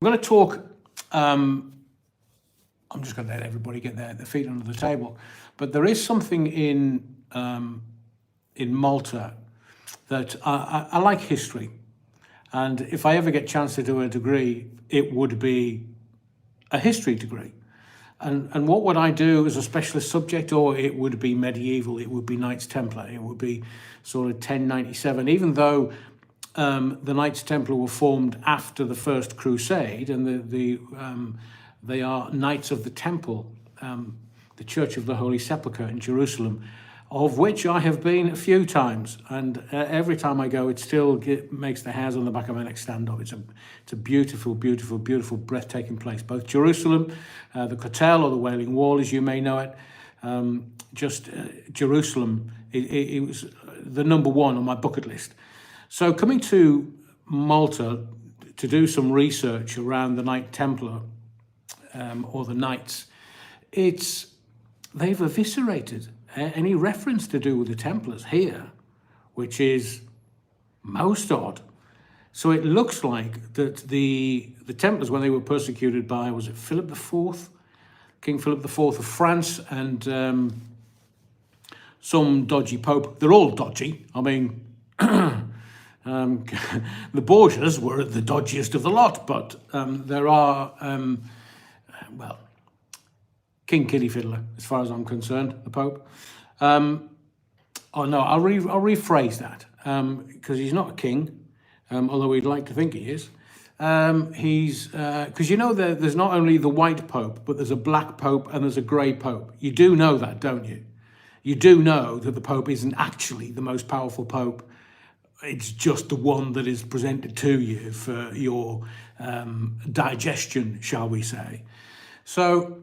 I'm going to talk. I'm just going to let everybody get their feet under the table, but there is something in Malta that I like history, and if I ever get a chance to do a degree, it would be a history degree. And what would I do as a specialist subject? Or it would be medieval, it would be Knights Templar, it would be sort of 1097, even though the Knights Templar were formed after the First Crusade, and they are Knights of the Temple, the Church of the Holy Sepulchre in Jerusalem, of which I have been a few times, and every time I go, it still makes the hairs on the back of my neck stand up. It's a beautiful, beautiful, beautiful, breathtaking place. Both Jerusalem, the Kotel, or the Wailing Wall, as you may know it, Jerusalem, it was the number one on my bucket list. So coming to Malta to do some research around the Knight Templar, or the Knights, they've eviscerated any reference to do with the Templars here, which is most odd. So it looks like that the Templars, when they were persecuted by, was it Philip IV, King Philip IV of France, and some dodgy pope. They're all dodgy. I mean, the Borgias were the dodgiest of the lot, but there are, well, King Kiddie Fiddler, as far as I'm concerned, the Pope. Oh no, I'll rephrase that, because he's not a king, although we'd like to think he is. He's, because you know there's not only the white Pope, but there's a black Pope and there's a grey Pope. You do know that, don't you? You do know that the Pope isn't actually the most powerful Pope. It's just the one that is presented to you for your digestion, shall we say. So,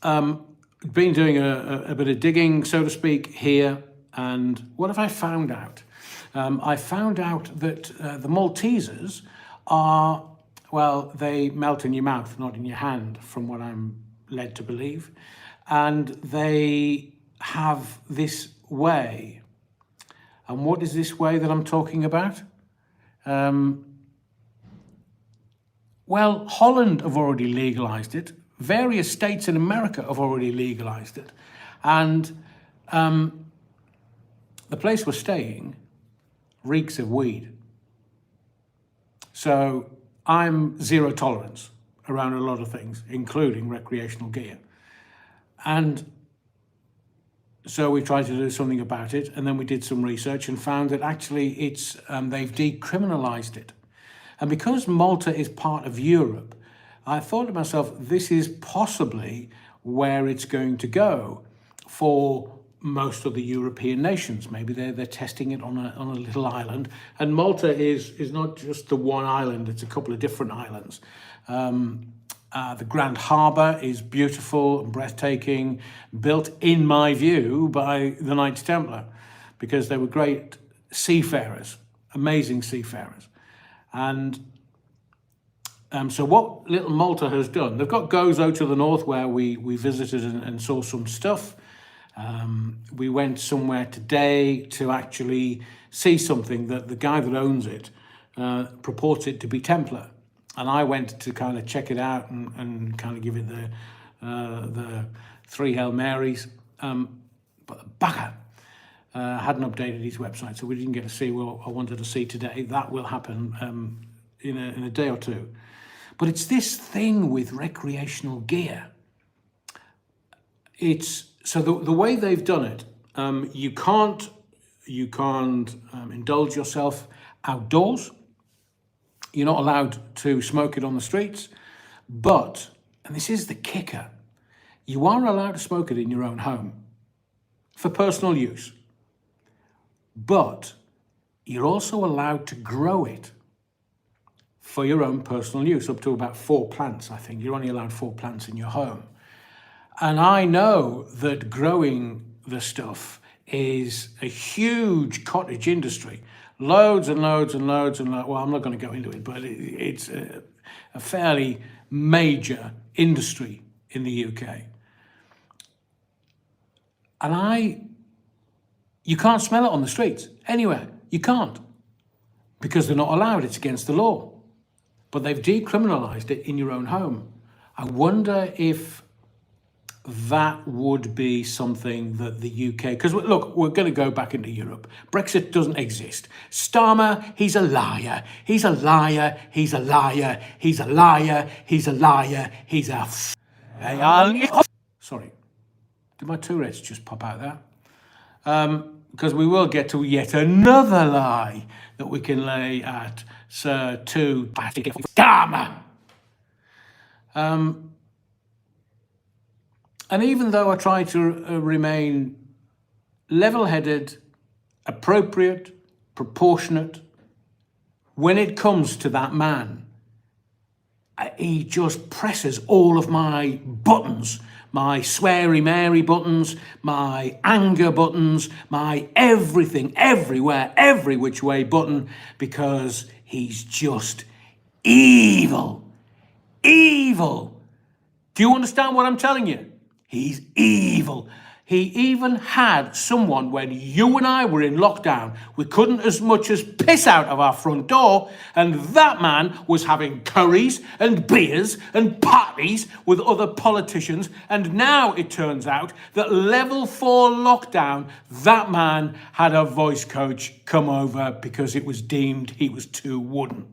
been doing a bit of digging, so to speak, here, and what have I found out? I found out that the Maltesers are, well, they melt in your mouth, not in your hand, from what I'm led to believe, and they have this way. And what is this way that I'm talking about? Well, Holland have already legalized it. Various states in America have already legalized it. And the place we're staying reeks of weed. So I'm zero tolerance around a lot of things, including recreational gear. And so we tried to do something about it, and then we did some research and found that actually it's they've decriminalized it. And because Malta is part of Europe, I thought to myself, this is possibly where it's going to go for most of the European nations. Maybe they're testing it on a little island. And Malta is not just the one island, it's a couple of different islands. The Grand Harbour is beautiful and breathtaking, built, in my view, by the Knights Templar, because they were great seafarers, amazing seafarers. And so what little Malta has done, they've got Gozo to the north, where we visited and saw some stuff. We went somewhere today to actually see something that the guy that owns it purports it to be Templar. And I went to kind of check it out and kind of give it the three Hail Marys. But the bugger hadn't updated his website, so we didn't get to see what I wanted to see today. That will happen in a day or two. But it's this thing with recreational gear. It's so the way they've done it. You can't indulge yourself outdoors. You're not allowed to smoke it on the streets, but, and this is the kicker, you are allowed to smoke it in your own home for personal use, but you're also allowed to grow it for your own personal use, up to about 4 plants, I think. You're only allowed 4 plants in your home. And I know that growing the stuff is a huge cottage industry. Loads and loads and loads and loads. Well, I'm not going to go into it, but it's a fairly major industry in the UK. And you can't smell it on the streets, anywhere. You can't, because they're not allowed. It's against the law. but they've decriminalised it in your own home. I wonder if that would be something that the UK, because look, we're going to go back into Europe. Brexit doesn't exist. Starmer, he's a liar. He's a liar. He's a liar. He's a liar. He's a liar. He's a Sorry, did my Tourette's just pop out there? Because we will get to yet another lie that we can lay at Sir Starmer. And even though I try to remain level-headed, appropriate, proportionate, when it comes to that man, he just presses all of my buttons, my sweary Mary buttons, my anger buttons, my everything, everywhere, every which way button, because he's just evil. Evil. Do you understand what I'm telling you? He's evil. He even had someone, when you and I were in lockdown, we couldn't as much as piss out of our front door, and that man was having curries and beers and parties with other politicians, and now it turns out that level 4 lockdown, that man had a voice coach come over because it was deemed he was too wooden.